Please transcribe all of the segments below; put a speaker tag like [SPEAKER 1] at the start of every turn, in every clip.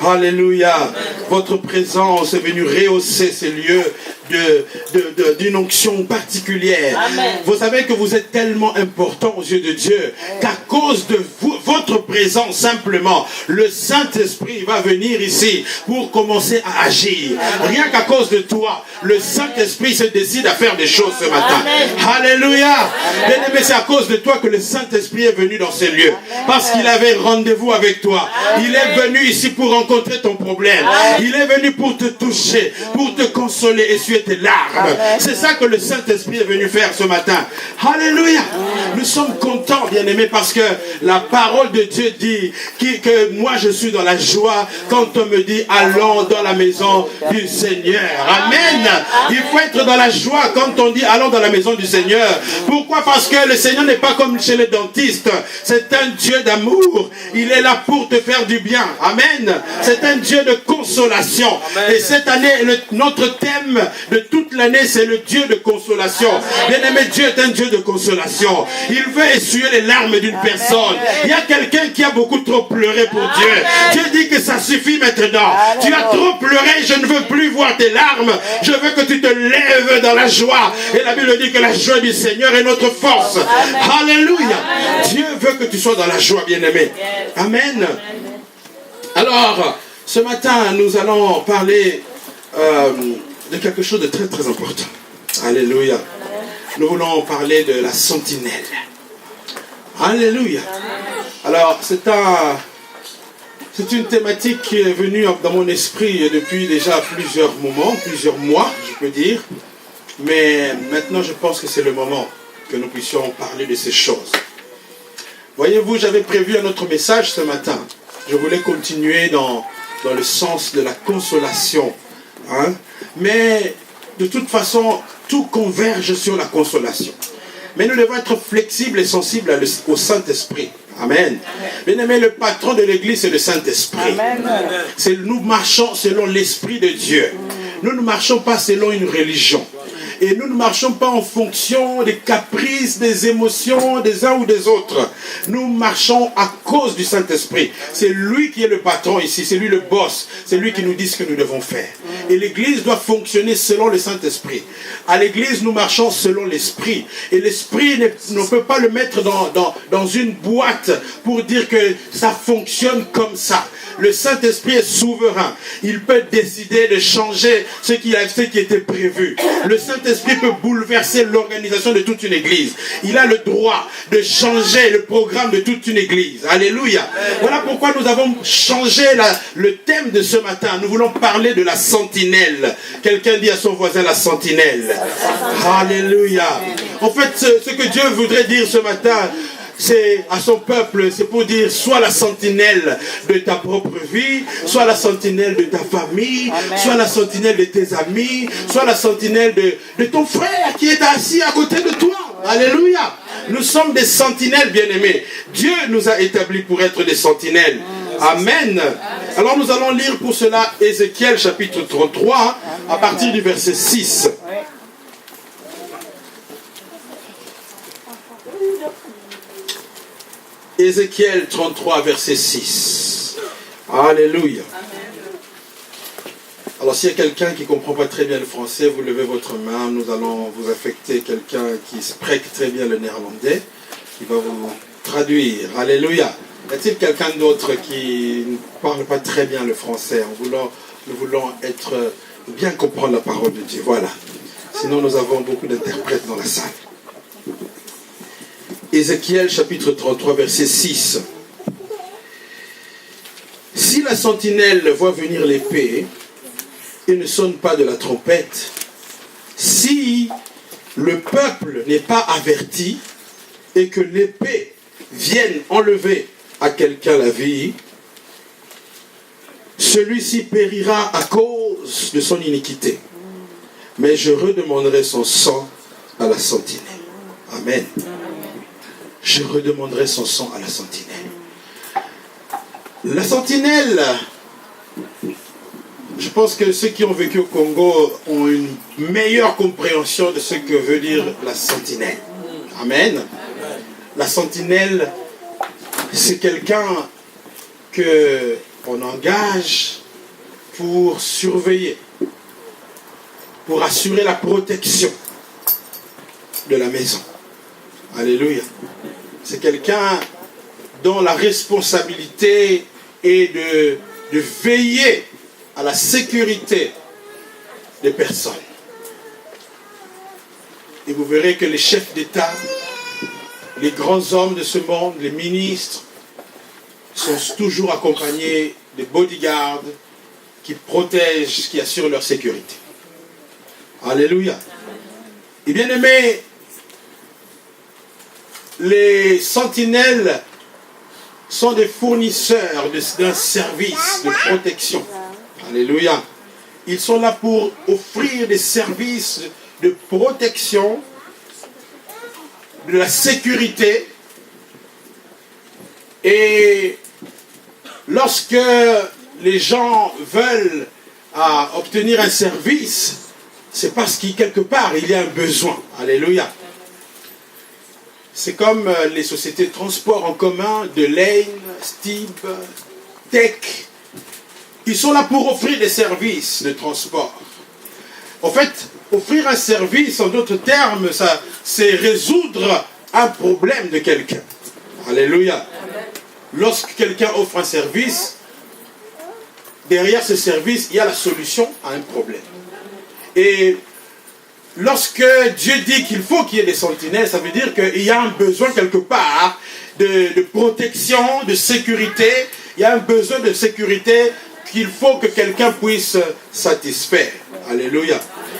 [SPEAKER 1] Alléluia. Votre présence est venue rehausser ces lieux d'une onction particulière.
[SPEAKER 2] Amen.
[SPEAKER 1] Vous savez que vous êtes tellement important aux yeux de Dieu qu'à cause de votre présence simplement, le Saint-Esprit va venir ici pour commencer à agir. Rien qu'à cause de toi, le Saint-Esprit se décide à faire des choses ce matin.
[SPEAKER 2] Amen.
[SPEAKER 1] Alléluia. Bien-aimé, c'est à cause de toi que le Saint-Esprit est venu dans ces lieux. Parce qu'il avait rendez-vous avec toi. Il est venu ici pour rencontrer ton problème. Il est venu pour te toucher, pour te consoler, essuyer tes larmes. C'est ça que le Saint-Esprit est venu faire ce matin. Alléluia. Nous sommes contents, bien-aimés, parce que la parole de Dieu dit que moi je suis dans la joie quand on me dit allons dans la maison du Seigneur. Amen. Il faut être dans la joie quand on dit allons dans la maison du Seigneur. Pourquoi? Parce que le Seigneur n'est pas comme chez les dentistes. C'est un Dieu d'amour. Il est là pour te faire du bien. Amen. C'est un Dieu de consolation. Et cette année, notre thème de toute l'année, c'est le Dieu de consolation. Bien-aimé, Dieu est un Dieu de consolation. Il veut essuyer les larmes d'une personne. Il y a quelqu'un qui a beaucoup trop pleuré pour Dieu. Dieu dit que ça suffit maintenant. Tu as trop pleuré, je ne veux plus voir tes larmes. Je veux que tu te lèves dans la joie. Et la Bible dit que la joie du Seigneur est notre force. Alléluia. Dieu veut que tu sois dans la joie, bien-aimé. Amen. Alors, ce matin, nous allons parler de quelque chose de très très important. Alléluia. Nous voulons parler de la sentinelle. Alléluia. Alors, c'est une thématique qui est venue dans mon esprit depuis déjà plusieurs moments, plusieurs mois, je peux dire. Mais maintenant, je pense que c'est le moment que nous puissions parler de ces choses. Voyez-vous, j'avais prévu un autre message ce matin. Je voulais continuer dans le sens de la consolation. Hein? Mais de toute façon, tout converge sur la consolation. Mais nous devons être flexibles et sensibles au Saint-Esprit. Amen. Bien-aimé, le patron de l'Église, c'est le Saint-Esprit. Nous marchons selon l'Esprit de Dieu. Nous ne marchons pas selon une religion. Et nous ne marchons pas en fonction des caprices, des émotions des uns ou des autres. Nous marchons à cause du Saint-Esprit. C'est lui qui est le patron ici, c'est lui le boss. C'est lui qui nous dit ce que nous devons faire. Et l'Église doit fonctionner selon le Saint-Esprit. À l'Église, nous marchons selon l'Esprit. Et l'Esprit ne peut pas le mettre dans une boîte pour dire que ça fonctionne comme ça. Le Saint-Esprit est souverain. Il peut décider de changer ce qui était prévu. Le Saint-Esprit peut bouleverser l'organisation de toute une église. Il a le droit de changer le programme de toute une église. Alléluia. Voilà pourquoi nous avons changé le thème de ce matin. Nous voulons parler de la sentinelle. Quelqu'un dit à son voisin la sentinelle. Alléluia. En fait, ce que Dieu voudrait dire ce matin, c'est à son peuple, c'est pour dire sois la sentinelle de ta propre vie, sois la sentinelle de ta famille, sois la sentinelle de tes amis, sois la sentinelle de ton frère qui est assis à côté de toi. Alléluia. Nous sommes des sentinelles, bien-aimés. Dieu nous a établis pour être des sentinelles. Amen. Alors nous allons lire pour cela Ézéchiel chapitre 33 à partir du verset 6. Ézéchiel 33, verset 6. Alléluia. Alors, s'il y a quelqu'un qui ne comprend pas très bien le français, vous levez votre main. Nous allons vous affecter quelqu'un qui prête très bien le néerlandais, qui va vous traduire. Alléluia. Y a-t-il quelqu'un d'autre qui ne parle pas très bien le français? Nous voulons bien comprendre la parole de Dieu. Voilà. Sinon, nous avons beaucoup d'interprètes dans la salle. Ézéchiel chapitre 33 verset 6. Si la sentinelle voit venir l'épée et ne sonne pas de la trompette, si le peuple n'est pas averti et que l'épée vienne enlever à quelqu'un la vie, celui-ci périra à cause de son iniquité. Mais je redemanderai son sang à la sentinelle. Amen. Je redemanderai son sang à la sentinelle. La sentinelle, je pense que ceux qui ont vécu au Congo ont une meilleure compréhension de ce que veut dire la sentinelle. Amen. La sentinelle, c'est quelqu'un que on engage pour surveiller, pour assurer la protection de la maison. Alléluia. C'est quelqu'un dont la responsabilité est de veiller à la sécurité des personnes. Et vous verrez que les chefs d'État, les grands hommes de ce monde, les ministres, sont toujours accompagnés de bodyguards qui protègent, qui assurent leur sécurité. Alléluia. Et bien aimés, les sentinelles sont des fournisseurs d'un service de protection. Alléluia. Ils sont là pour offrir des services de protection, de la sécurité. Et lorsque les gens veulent obtenir un service, c'est parce qu'il quelque part il y a un besoin. Alléluia. C'est comme les sociétés de transport en commun, de Lane, Steve, Tech. Ils sont là pour offrir des services de transport. En fait, offrir un service, en d'autres termes, c'est résoudre un problème de quelqu'un. Alléluia. Lorsque quelqu'un offre un service, derrière ce service, il y a la solution à un problème. Et lorsque Dieu dit qu'il faut qu'il y ait des sentinelles, ça veut dire qu'il y a un besoin quelque part de protection, de sécurité. Il y a un besoin de sécurité qu'il faut que quelqu'un puisse satisfaire. Alléluia.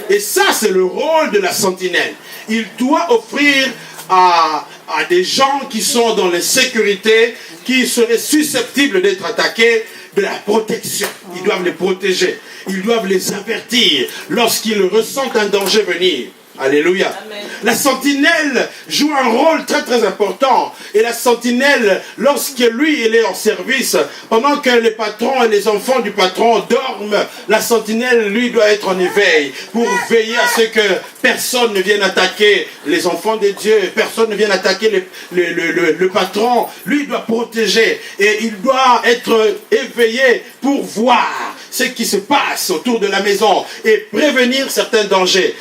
[SPEAKER 1] Et ça, c'est le rôle de la sentinelle. Il doit offrir à des gens qui sont dans l'insécurité, qui seraient susceptibles d'être attaqués, de la protection. Ils doivent les protéger. Ils doivent les avertir lorsqu'ils ressentent un danger venir. Alléluia. Amen. La sentinelle joue un rôle très très important. Et la sentinelle, lorsque lui il est en service, pendant que les patrons et les enfants du patron dorment, la sentinelle lui doit être en éveil pour veiller à ce que personne ne vienne attaquer les enfants de Dieu, personne ne vienne attaquer le patron. Lui doit protéger et il doit être éveillé pour voir ce qui se passe autour de la maison et prévenir certains dangers.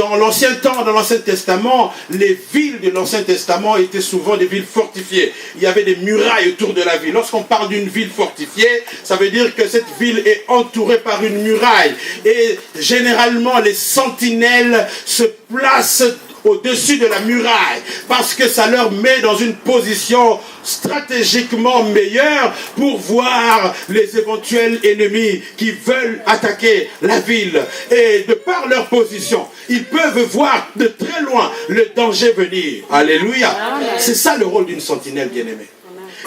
[SPEAKER 1] Dans l'ancien temps, dans l'Ancien Testament, les villes de l'Ancien Testament étaient souvent des villes fortifiées. Il y avait des murailles autour de la ville. Lorsqu'on parle d'une ville fortifiée, ça veut dire que cette ville est entourée par une muraille. Et généralement, les sentinelles se placent au-dessus de la muraille, parce que ça leur met dans une position stratégiquement meilleure pour voir les éventuels ennemis qui veulent attaquer la ville. Et de par leur position, ils peuvent voir de très loin le danger venir. Alléluia. C'est ça le rôle d'une sentinelle bien-aimée.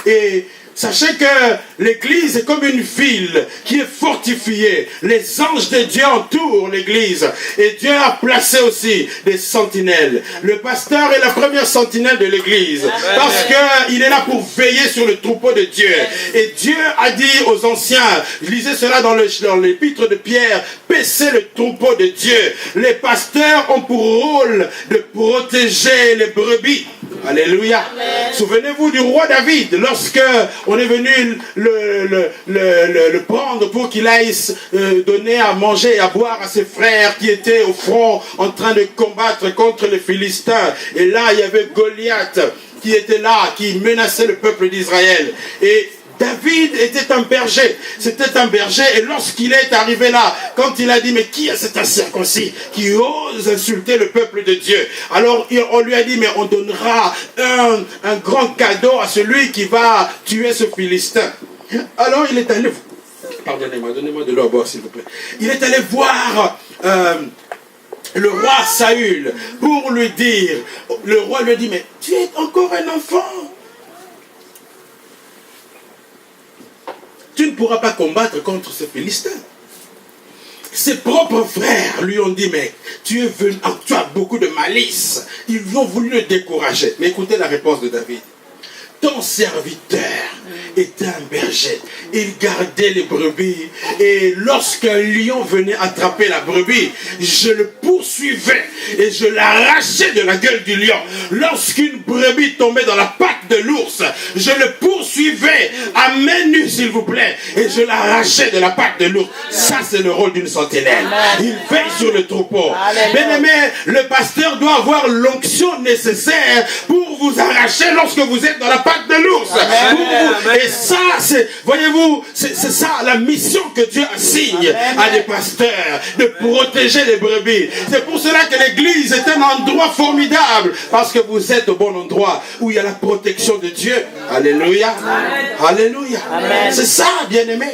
[SPEAKER 1] Et sachez que l'église est comme une ville qui est fortifiée. Les anges de Dieu entourent l'église. Et Dieu a placé aussi des sentinelles. Le pasteur est la première sentinelle de l'église. Parce qu'il est là pour veiller sur le troupeau de Dieu. Et Dieu a dit aux anciens, lisez cela dans l'épître de Pierre, paissez le troupeau de Dieu. Les pasteurs ont pour rôle de protéger les brebis. Alléluia. Souvenez-vous du roi David, lorsque on est venu le prendre pour qu'il aille donner à manger et à boire à ses frères qui étaient au front en train de combattre contre les Philistins. Et là, il y avait Goliath qui était là, qui menaçait le peuple d'Israël. Et David était un berger, c'était un berger, et lorsqu'il est arrivé là, quand il a dit, mais qui est cet incirconcis qui ose insulter le peuple de Dieu? Alors on lui a dit, mais on donnera un grand cadeau à celui qui va tuer ce Philistin. Alors il est allé, pardonnez-moi, donnez-moi de l'eau à boire s'il vous plaît. Il est allé voir le roi Saül pour lui dire, le roi lui a dit, mais tu es encore un enfant. Tu ne pourras pas combattre contre ce Philistin. Ses propres frères lui ont dit, mais tu as beaucoup de malice. Ils ont voulu le décourager. Mais écoutez la réponse de David. Ton serviteur était un berger. Il gardait les brebis. Et lorsqu'un lion venait attraper la brebis, je le poussais poursuivais et je l'arrachais de la gueule du lion. Lorsqu'une brebis tombait dans la patte de l'ours, je le poursuivais à main nue, s'il vous plaît, et je l'arrachais de la patte de l'ours. Ça, c'est le rôle d'une sentinelle. Il veille sur le troupeau. Bien-aimé, le pasteur doit avoir l'onction nécessaire pour vous arracher lorsque vous êtes dans la patte de l'ours. Et ça, c'est, voyez-vous, c'est ça la mission que Dieu assigne à des pasteurs, de protéger les brebis. C'est pour cela que l'église est un endroit formidable, parce que vous êtes au bon endroit où il y a la protection de Dieu. Alléluia. Alléluia. C'est ça, bien-aimé.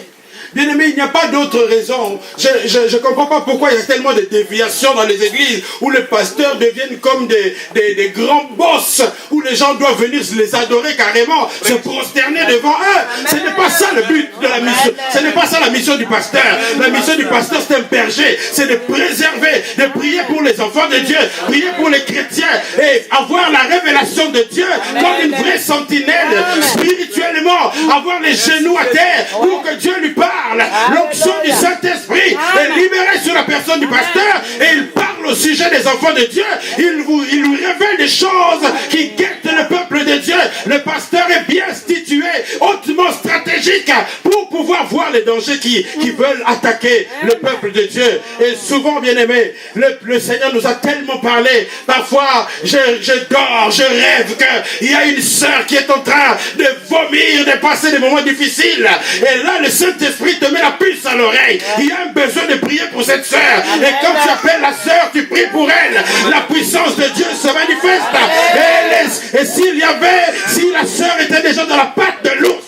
[SPEAKER 1] Bien-aimé, il n'y a pas d'autre raison. Je ne comprends pas pourquoi il y a tellement de déviations dans les églises où les pasteurs deviennent comme des grands boss, où les gens doivent venir les adorer carrément, se prosterner devant eux. Ce n'est pas ça le but de la mission. Ce n'est pas ça la mission du pasteur. La mission du pasteur, c'est un berger. C'est de préserver, de prier pour les enfants de Dieu, prier pour les chrétiens et avoir la révélation de Dieu comme une vraie sentinelle spirituellement, avoir les genoux à terre pour que Dieu lui parle. L'onction du Saint-Esprit est libérée sur la personne du pasteur et il parle au sujet des enfants de Dieu. Il lui révèle des choses qui guettent le peuple de Dieu. Le pasteur est bien institué, hautement stratégique pour pouvoir voir les dangers qui veulent attaquer le peuple de Dieu. Et souvent, bien aimé, le Seigneur nous a tellement parlé. Parfois, je dors, je rêve qu'il y a une sœur qui est en train de vomir, de passer des moments difficiles. Et là, le Saint-Esprit te met la puce à l'oreille. Il y a un besoin de prier pour cette sœur. Et comme tu appelles la sœur, tu pries pour elle. La puissance de Dieu se manifeste. Et si la sœur était déjà dans la patte de l'ours,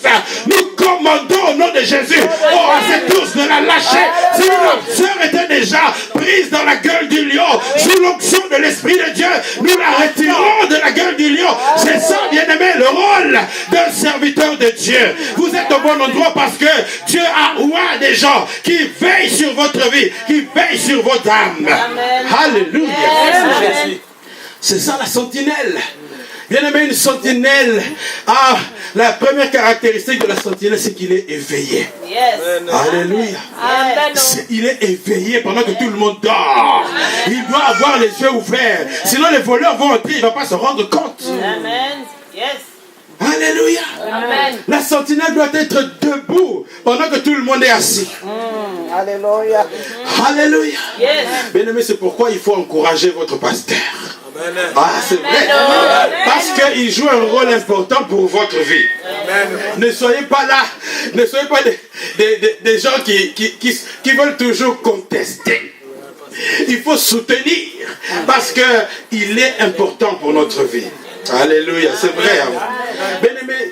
[SPEAKER 1] nous commandons au nom de Jésus à cet ours de la lâcher. Si la sœur était déjà prise dans la gueule du lion, sous l'onction de l'Esprit de Dieu, nous la retirons de la gueule du lion. C'est ça, bien-aimé, le rôle d'un serviteur de Dieu. Vous êtes au bon endroit parce que Dieu a oint des gens qui veillent sur votre vie, qui veillent sur votre âme. Alléluia. C'est ça la sentinelle. Bien aimé, une sentinelle, la première caractéristique de la sentinelle, c'est qu'il est éveillé. Alléluia. Il est éveillé pendant que tout le monde dort. Il doit avoir les yeux ouverts. Sinon les voleurs vont entrer, il ne va pas se rendre compte.
[SPEAKER 2] Amen. Yes.
[SPEAKER 1] Alléluia.
[SPEAKER 2] Amen.
[SPEAKER 1] La sentinelle doit être debout pendant que tout le monde est assis.
[SPEAKER 3] Alléluia.
[SPEAKER 1] Alléluia.
[SPEAKER 2] Yes.
[SPEAKER 1] Bien aimé, c'est pourquoi il faut encourager votre pasteur. C'est vrai. Parce qu'il joue un rôle important pour votre vie. Ne soyez pas là. Ne soyez pas des gens qui veulent toujours contester. Il faut soutenir. Parce qu'il est important pour notre vie. Alléluia. C'est vrai. Bien aimé,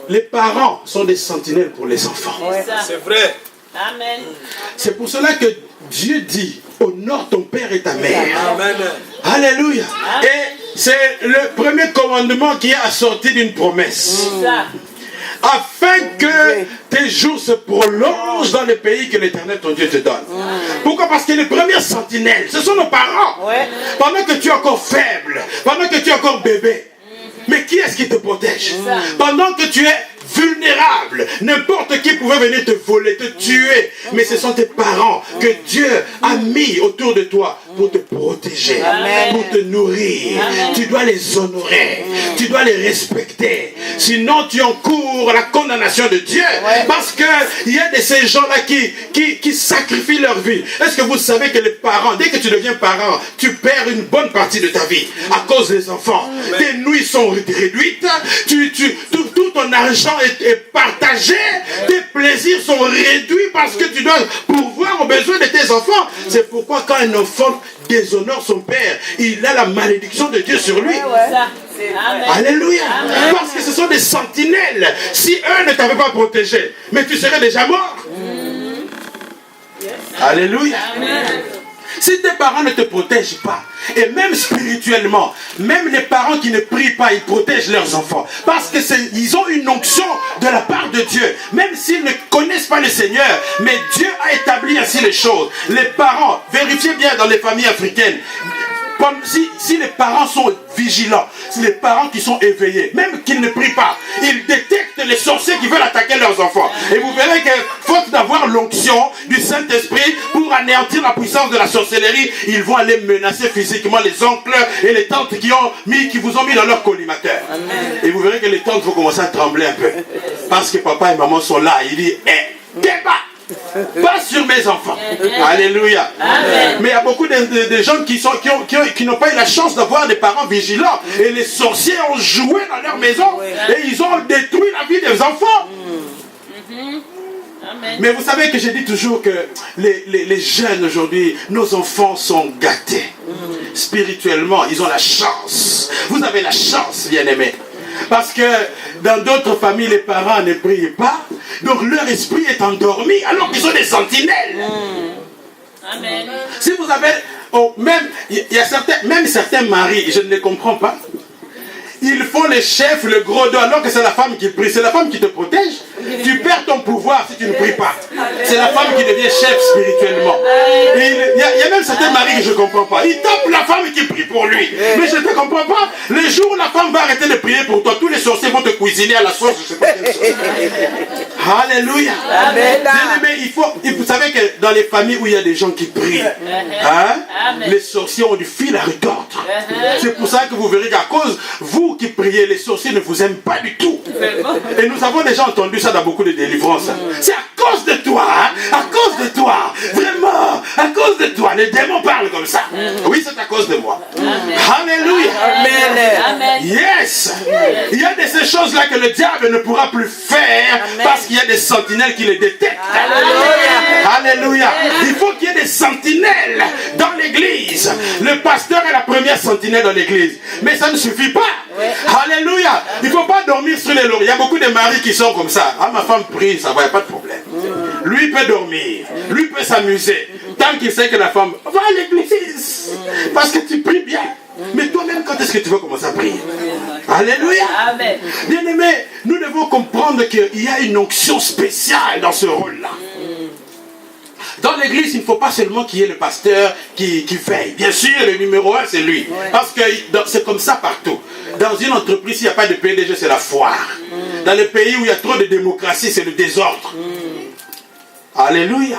[SPEAKER 1] les parents sont des sentinelles pour les enfants.
[SPEAKER 2] C'est vrai. Amen.
[SPEAKER 1] C'est pour cela que Dieu dit, honore ton père et ta mère.
[SPEAKER 2] Amen.
[SPEAKER 1] Alléluia. Et c'est le premier commandement qui est assorti d'une promesse. Afin que tes jours se prolongent dans le pays que l'Éternel ton Dieu te donne. Pourquoi? Parce que les premières sentinelles, ce sont nos parents. Pendant que tu es encore faible, pendant que tu es encore bébé. Mais qui est-ce qui te protège? Pendant que tu es vulnérable, n'importe qui pouvait venir te voler, te tuer, mais ce sont tes parents que Dieu a mis autour de toi pour te protéger, pour te nourrir. Tu dois les honorer, tu dois les respecter, sinon tu encours la condamnation de Dieu, parce qu'il y a de ces gens-là qui sacrifient leur vie. Est-ce que vous savez que les parents, dès que tu deviens parent, tu perds une bonne partie de ta vie à cause des enfants. Tes nuits sont réduites, tout ton argent est partagé, tes plaisirs sont réduits parce que tu dois pourvoir aux besoins de tes enfants. C'est pourquoi quand un enfant déshonore son père, il a la malédiction de Dieu sur lui. Alléluia. Parce que ce sont des sentinelles. Si eux ne t'avaient pas protégé, mais tu serais déjà mort. Alléluia. Si tes parents ne te protègent pas, et même spirituellement, même les parents qui ne prient pas, ils protègent leurs enfants. Parce qu'ils ont une onction de la part de Dieu. Même s'ils ne connaissent pas le Seigneur, mais Dieu a établi ainsi les choses. Les parents, vérifiez bien dans les familles africaines, si les parents sont vigilants, si les parents qui sont éveillés, même qu'ils ne prient pas, ils détectent les sorciers qui veulent attaquer leurs enfants. Et vous verrez que, faute d'avoir l'onction du Saint-Esprit pour anéantir la puissance de la sorcellerie, ils vont aller menacer physiquement les oncles et les tantes qui vous ont mis dans leur collimateur. Amen. Et vous verrez que les tantes vont commencer à trembler un peu. Parce que papa et maman sont là. Il dit, débat, pas sur mes enfants. Alléluia. Amen. Mais il y a beaucoup de gens qui n'ont pas eu la chance d'avoir des parents vigilants. Et les sorciers ont joué dans leur maison. Et ils ont détruit la vie des enfants. Amen. Mais vous savez que je dis toujours que les jeunes aujourd'hui, nos enfants sont gâtés. Spirituellement, ils ont la chance. Vous avez la chance, bien-aimés. Parce que dans d'autres familles, les parents ne prient pas. Donc leur esprit est endormi alors qu'ils sont des sentinelles. Amen. Si vous avez... il y a certains maris, je ne les comprends pas. Ils font les chefs, le gros dos, alors que c'est la femme qui prie. C'est la femme qui te protège. Tu perds ton pouvoir si tu ne pries pas. C'est la femme qui devient chef spirituellement. Il y a même certains maris que je ne comprends pas. Ils tapent la femme qui prie pour lui. Mais je ne te comprends pas. Le jour où la femme va arrêter de prier pour toi, tous les sorciers vont te cuisiner à la sauce. Je sais pas quelle sauce. Alléluia. Mais vous savez que dans les familles où il y a des gens qui prient, les sorciers ont du fil à retordre. C'est pour ça que vous verrez qu'à cause, vous qui priez, les sorciers ne vous aiment pas du tout. Et nous avons déjà entendu ça dans beaucoup de délivrances. C'est à cause de toi, à cause de toi, vraiment, à cause de toi. Les démons parlent comme ça. Oui, c'est à cause de moi. Alléluia. Amen. Yes. Il y a de ces choses-là que le diable ne pourra plus faire parce qu'il y a des sentinelles qui les détectent. Alléluia. Il faut qu'il y ait des sentinelles dans l'église. Le pasteur est la première sentinelle dans l'église. Mais ça ne suffit pas. Alléluia. Il ne faut pas dormir sur les lauriers. Il y a beaucoup de maris qui sont comme ça. Ah, ma femme prie, ça va, il n'y a pas de problème. Lui peut dormir. Lui peut s'amuser. Tant qu'il sait que la femme va à l'église. Parce que tu pries bien. Mais toi-même, quand est-ce que tu vas commencer à prier? Alléluia. Bien aimé, nous devons comprendre qu'il y a une onction spéciale dans ce rôle-là. Dans l'église, il ne faut pas seulement qu'il y ait le pasteur qui veille. Bien sûr, le numéro 1, c'est lui. Parce que c'est comme ça partout. Dans une entreprise, s'il n'y a pas de PDG, c'est la foire. Dans les pays où il y a trop de démocratie, c'est le désordre. Alléluia.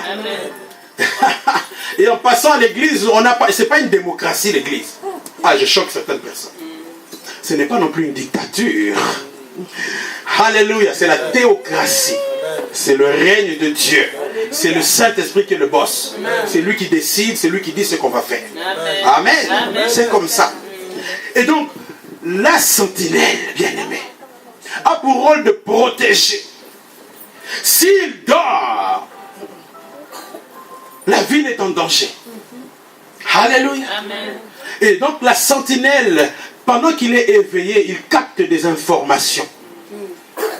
[SPEAKER 1] Et en passant à l'église, ce n'est pas une démocratie, l'église. Ah, je choque certaines personnes. Ce n'est pas non plus une dictature. Alléluia, c'est la théocratie. C'est le règne de Dieu. C'est le Saint-Esprit qui est le boss. C'est lui qui décide, c'est lui qui dit ce qu'on va faire. Amen. C'est comme ça. Et donc, la sentinelle, bien-aimée, a pour rôle de protéger. S'il dort, la ville est en danger. Alléluia. Et donc, la sentinelle, pendant qu'il est éveillé, il capte des informations.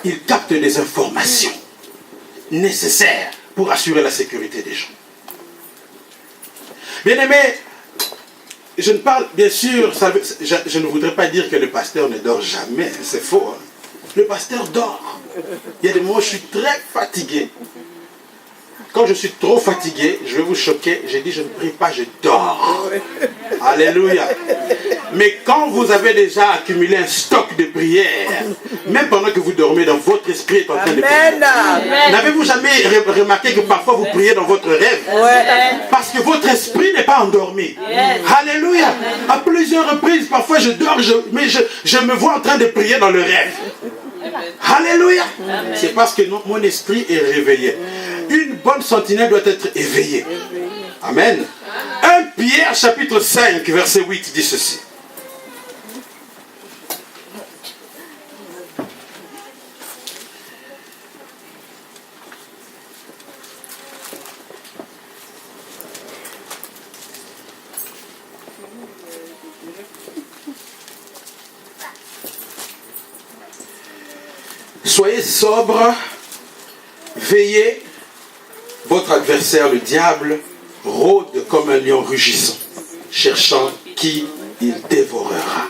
[SPEAKER 1] Il capte des informations nécessaires pour assurer la sécurité des gens. Bien-aimé, je ne parle, bien sûr, je ne voudrais pas dire que le pasteur ne dort jamais, c'est faux. Hein. Le pasteur dort. Il y a des moments où je suis très fatigué. Quand je suis trop fatigué, je vais vous choquer, j'ai dit je ne prie pas, je dors. Alléluia. Mais quand vous avez déjà accumulé un stock de prières, même pendant que vous dormez, dans votre esprit est en train de prier. N'avez-vous jamais remarqué que parfois vous priez dans votre rêve? Parce que votre esprit n'est pas endormi. Alléluia. À plusieurs reprises, parfois je dors, mais je me vois en train de prier dans le rêve. Alléluia. C'est parce que mon esprit est réveillé. Une bonne sentinelle doit être éveillée. Amen. 1 Pierre chapitre 5 verset 8 dit ceci. Soyez sobres, veillez. Votre adversaire, le diable, rôde comme un lion rugissant, cherchant qui il dévorera.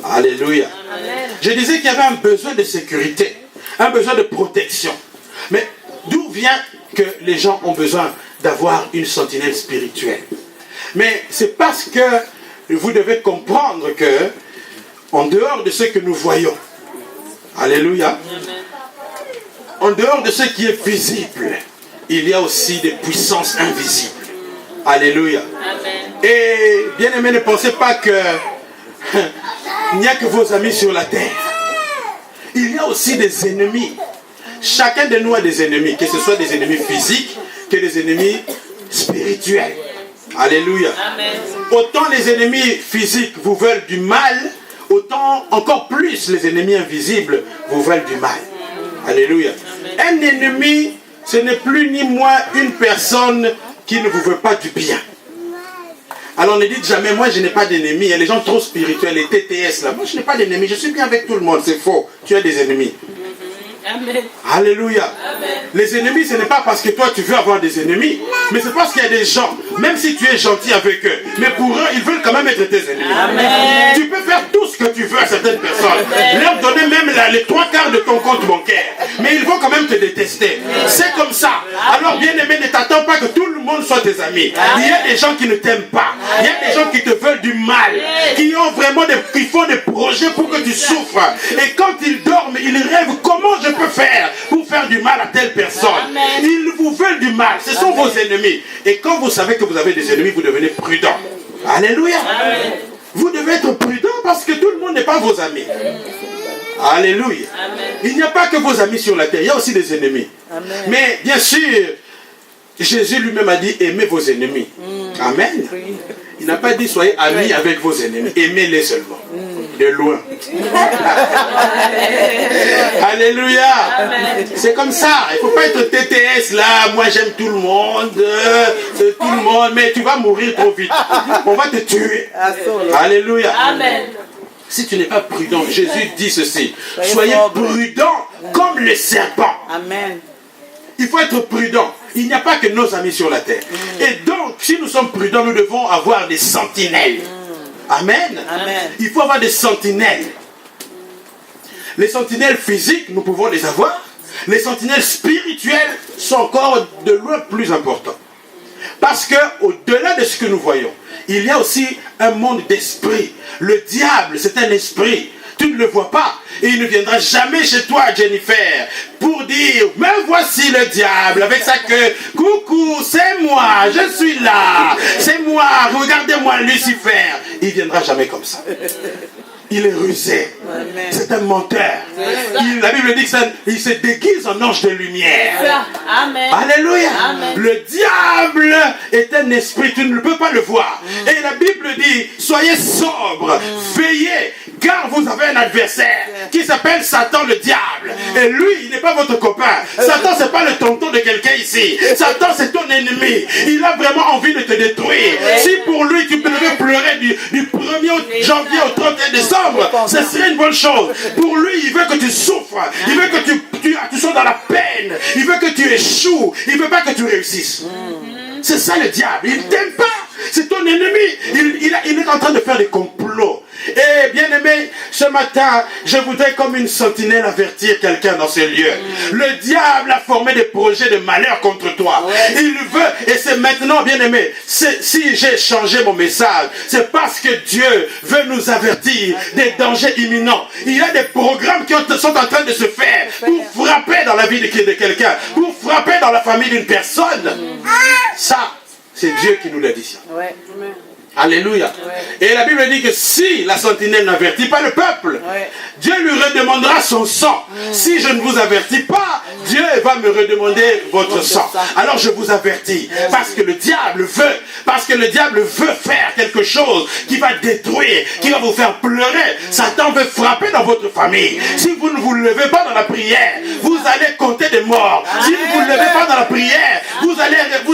[SPEAKER 1] Alléluia. Amen. Je disais qu'il y avait un besoin de sécurité, un besoin de protection. Mais d'où vient que les gens ont besoin d'avoir une sentinelle spirituelle? Mais c'est parce que vous devez comprendre que, en dehors de ce que nous voyons, alléluia, en dehors de ce qui est visible, il y a aussi des puissances invisibles. Alléluia. Et bien aimé, ne pensez pas que il n'y a que vos amis sur la terre. Il y a aussi des ennemis. Chacun de nous a des ennemis, que ce soit des ennemis physiques, que des ennemis spirituels. Alléluia. Amen. Autant les ennemis physiques vous veulent du mal, autant encore plus les ennemis invisibles vous veulent du mal. Alléluia. Amen. Un ennemi, ce n'est plus ni moins une personne qui ne vous veut pas du bien. Alors ne dites jamais, moi je n'ai pas d'ennemis. Il y a les gens trop spirituels, les TTS là. Moi je n'ai pas d'ennemis, je suis bien avec tout le monde. C'est faux. Tu as des ennemis.
[SPEAKER 2] Amen.
[SPEAKER 1] Alléluia.
[SPEAKER 2] Amen.
[SPEAKER 1] Les ennemis, ce n'est pas parce que toi tu veux avoir des ennemis, mais c'est parce qu'il y a des gens, même si tu es gentil avec eux, mais pour eux, ils veulent quand même être tes ennemis.
[SPEAKER 2] Amen.
[SPEAKER 1] Tu peux faire tout ce que tu veux à certaines personnes, leur donner même les 3/4 de ton compte bancaire, mais ils vont quand même te détester. C'est comme ça. Alors bien aimé, ne t'attends pas que tout le monde soit tes amis. Il y a des gens qui ne t'aiment pas. Il y a des gens qui te veulent du mal, qui ont vraiment qui font des projets pour que tu souffres. Et quand ils dorment, ils rêvent comment je peux faire pour faire du mal à telle personne. Amen. Ils vous veulent du mal. Ce sont vos ennemis. Et quand vous savez que vous avez des ennemis, vous devenez prudent. Alléluia. Amen. Vous devez être prudent parce que tout le monde n'est pas vos amis. Alléluia. Amen. Il n'y a pas que vos amis sur la terre. Il y a aussi des ennemis. Amen. Mais bien sûr, Jésus lui-même a dit aimez vos ennemis. Amen. Il n'a pas dit soyez amis avec vos ennemis. Aimez-les seulement. De loin. Alléluia. C'est comme ça. Il ne faut pas être TTS là. Moi j'aime tout le monde. Tout le monde. Mais tu vas mourir trop vite. On va te tuer. Alléluia. Amen. Si tu n'es pas prudent, Jésus dit ceci. Soyez prudents comme le serpent. Amen. Il faut être prudent. Il n'y a pas que nos amis sur la terre. Et donc, si nous sommes prudents, nous devons avoir des sentinelles. Amen. Amen. Il faut avoir des sentinelles. Les sentinelles physiques, nous pouvons les avoir. Les sentinelles spirituelles sont encore de loin plus importantes. Parce que au-delà de ce que nous voyons, il y a aussi un monde d'esprit. Le diable, c'est un esprit. Tu ne le vois pas. Et il ne viendra jamais chez toi, Jennifer, pour dire, mais voici le diable avec sa queue. Coucou, c'est moi, je suis là. C'est moi, regardez-moi Lucifer. Il ne viendra jamais comme ça. Il est rusé. C'est un menteur. La Bible dit qu'il se déguise en ange de lumière. Amen. Alléluia. Amen. Le diable est un esprit, tu ne peux pas le voir. Et la Bible dit, soyez sobres, veillez, car vous avez un adversaire qui s'appelle Satan le diable. Et lui, il n'est pas votre copain. Satan, c'est pas le tonton de quelqu'un ici. Satan, c'est ton ennemi. Il a vraiment envie de te détruire. Si pour lui, tu devais pleurer du 1er janvier au 31 décembre, ce serait une bonne chose. Pour lui, il veut que tu souffres. Il veut que tu sois dans la peine. Il veut que tu échoues. Il ne veut pas que tu réussisses. C'est ça le diable. Il ne t'aime pas. C'est ton ennemi. Il est en train de faire des complots. Et bien aimé, ce matin, je voudrais comme une sentinelle avertir quelqu'un dans ce lieu. Le diable a formé des projets de malheur contre toi. Il veut, et c'est maintenant, bien aimé, si j'ai changé mon message, c'est parce que Dieu veut nous avertir des dangers imminents. Il y a des programmes qui sont en train de se faire pour frapper dans la vie de quelqu'un, pour frapper dans la famille d'une personne. Ça, c'est Dieu qui nous l'a dit. Alléluia. Et la Bible dit que si la sentinelle n'avertit pas le peuple, Dieu lui redemandera son sang. Si je ne vous avertis pas, Dieu va me redemander votre sang. Alors je vous avertis, parce que le diable veut faire quelque chose qui va détruire, qui va vous faire pleurer. Satan veut frapper dans votre famille. Si vous ne vous levez pas dans la prière, vous allez compter des morts. Si vous ne vous levez pas dans la prière, vous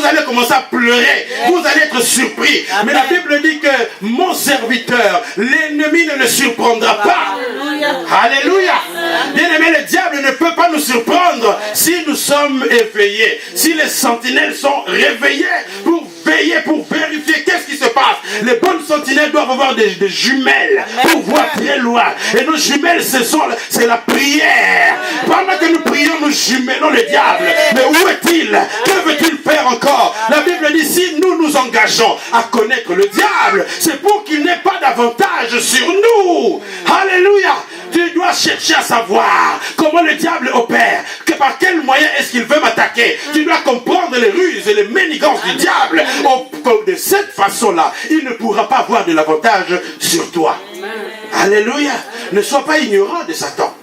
[SPEAKER 1] allez commencer à pleurer. Vous allez être surpris. Mais la Bible dit que mon serviteur, l'ennemi ne le surprendra pas. Alléluia. Bien aimé, le diable ne peut pas nous surprendre si nous sommes éveillés, si les sentinelles sont réveillées pour veiller, pour vérifier qu'est-ce qui se passe. Les bonnes sentinelles doivent avoir des jumelles pour voir très loin. Et nos jumelles, c'est la prière. Pendant que nous prions, nous jumelons le diable. Mais où est-il? Que veut-il faire encore? La Bible dit, si nous nous engageons à connaître le diable, c'est pour qu'il n'ait pas avantage sur nous. Alléluia. Tu dois chercher à savoir comment le diable opère, que par quel moyen est-ce qu'il veut m'attaquer. Tu dois comprendre les ruses et les manigances du diable. De cette façon-là, il ne pourra pas avoir de l'avantage sur toi. Alléluia. Ne sois pas ignorant de Satan.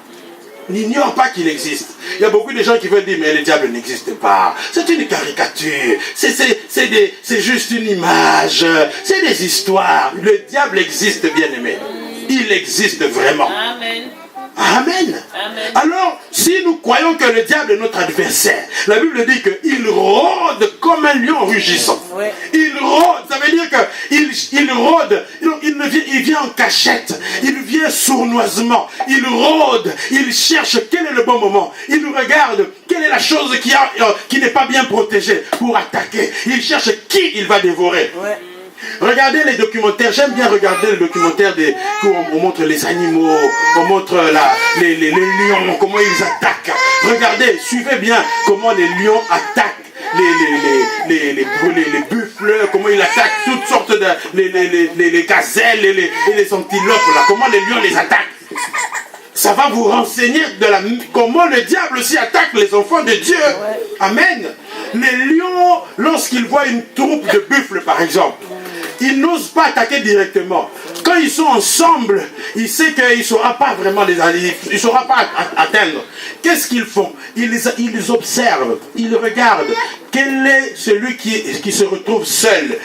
[SPEAKER 1] N'ignore pas qu'il existe. Il y a beaucoup de gens qui veulent dire, mais le diable n'existe pas. C'est une caricature. C'est juste une image. C'est des histoires. Le diable existe, bien-aimé. Il existe vraiment.
[SPEAKER 2] Amen.
[SPEAKER 1] Amen.
[SPEAKER 2] Amen.
[SPEAKER 1] Alors, si nous croyons que le diable est notre adversaire, la Bible dit qu'il rôde comme un lion rugissant.
[SPEAKER 3] Ouais.
[SPEAKER 1] Il rôde, ça veut dire qu'il rôde, il vient en cachette, il vient sournoisement, il rôde, il cherche quel est le bon moment, il regarde quelle est la chose qui n'est pas bien protégée pour attaquer, il cherche qui il va dévorer.
[SPEAKER 3] Ouais.
[SPEAKER 1] Regardez les documentaires, j'aime bien regarder les documentaires où on montre les animaux, on montre les lions, comment ils attaquent. Regardez, suivez bien comment les lions attaquent les buffles, comment ils attaquent toutes sortes de les gazelles et les antilopes, là, comment les lions les attaquent. Ça va vous renseigner comment le diable aussi attaque les enfants de Dieu. Amen. Les lions, lorsqu'ils voient une troupe de buffles, par exemple, ils n'osent pas attaquer directement. Quand ils sont ensemble, ils savent qu'ils ne sauront pas vraiment il ne saura pas atteindre. Qu'est-ce qu'ils font? Ils observent, ils regardent. Quel est celui qui se retrouve seul,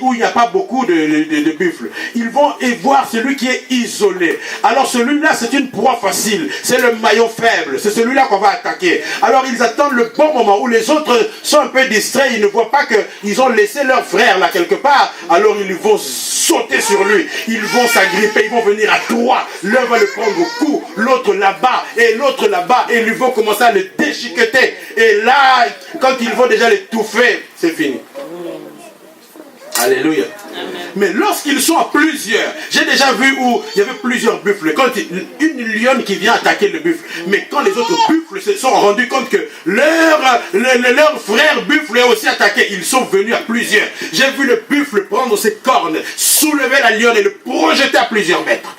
[SPEAKER 1] où il n'y a pas beaucoup de buffles? Ils vont voir celui qui est isolé. Alors celui-là, c'est une proie facile. C'est le maillon faible. C'est celui-là qu'on va attaquer. Alors ils attendent le bon moment où les autres sont un peu distraits. Ils ne voient pas qu'ils ont laissé leur frère là quelque part. Alors ils vont sauter sur lui. Ils vont s'agripper. Ils vont venir à trois. L'un va le prendre au cou. L'autre là-bas. Et l'autre là-bas. Et ils vont commencer à le déchiqueter. Et là, quand ils vont déjà l'étouffer, c'est fini. Alléluia. Amen. Mais lorsqu'ils sont à plusieurs, j'ai déjà vu où il y avait plusieurs buffles. Quand une lionne qui vient attaquer le buffle, mais quand les autres buffles se sont rendus compte que leur frère buffle est aussi attaqué, ils sont venus à plusieurs. J'ai vu le buffle prendre ses cornes, soulever la lionne et le projeter à plusieurs mètres.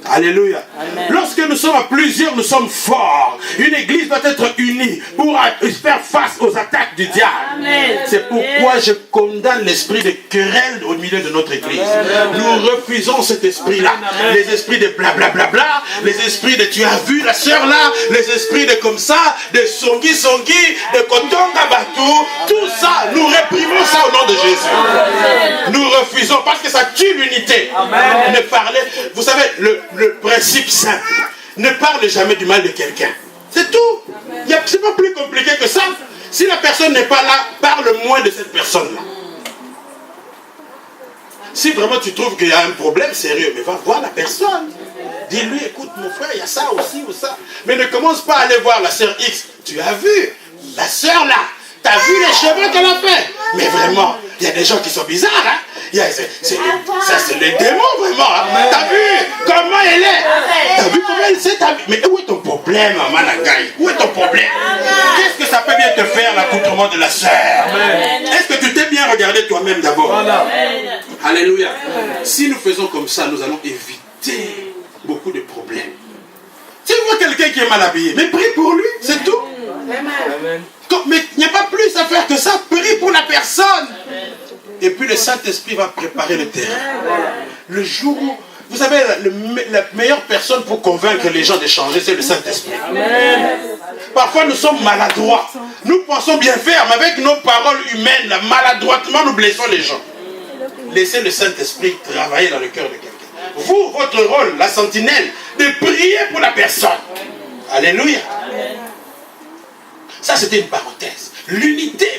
[SPEAKER 1] Alléluia. Amen. Lorsque nous sommes à plusieurs, nous sommes forts. Une église doit être unie pour faire face aux attaques du diable. C'est pourquoi je condamne l'esprit de querelle au milieu de notre église. Amen. Nous refusons cet esprit-là. Les esprits de blablabla, les esprits de tu as vu la sœur là, les esprits de comme ça, de songi, de kotonga batou, tout ça, nous réprimons ça au nom de Jésus. Amen. Nous refusons parce que ça tue l'unité. Ne parlez, vous savez, le principe simple, ne parle jamais du mal de quelqu'un. C'est tout. C'est pas plus compliqué que ça. Si la personne n'est pas là, parle moins de cette personne-là. Si vraiment tu trouves qu'il y a un problème sérieux, mais va voir la personne. Dis-lui, écoute mon frère, il y a ça aussi ou ça. Mais ne commence pas à aller voir la sœur X. Tu as vu la sœur là, tu as vu les cheveux qu'elle a fait. Mais vraiment, il y a des gens qui sont bizarres, hein. Ça c'est les démons vraiment, hein. T'as vu comment elle est? T'as vu comment elle s'est habillée? Mais où est ton problème, Managai? Où est ton problème? Qu'est-ce que ça peut bien te faire l'accoutrement de la sœur? Est-ce que tu t'es bien regardé toi-même d'abord? Voilà. Alléluia. Si nous faisons comme ça, nous allons éviter beaucoup de problèmes. Si tu vois quelqu'un qui est mal habillé, mais prie pour lui, c'est tout. Amen. Mais il n'y a pas plus à faire que ça. Prie pour la personne. Et puis le Saint-Esprit va préparer le terrain. Le jour où, vous savez, la meilleure personne pour convaincre les gens de changer, c'est le Saint-Esprit. Parfois nous sommes maladroits. Nous pensons bien faire, mais avec nos paroles humaines, maladroitement nous blessons les gens. Laissez le Saint-Esprit travailler dans le cœur de quelqu'un. Vous, votre rôle, la sentinelle, de prier pour la personne. Alléluia. Ça, c'était une parenthèse. L'unité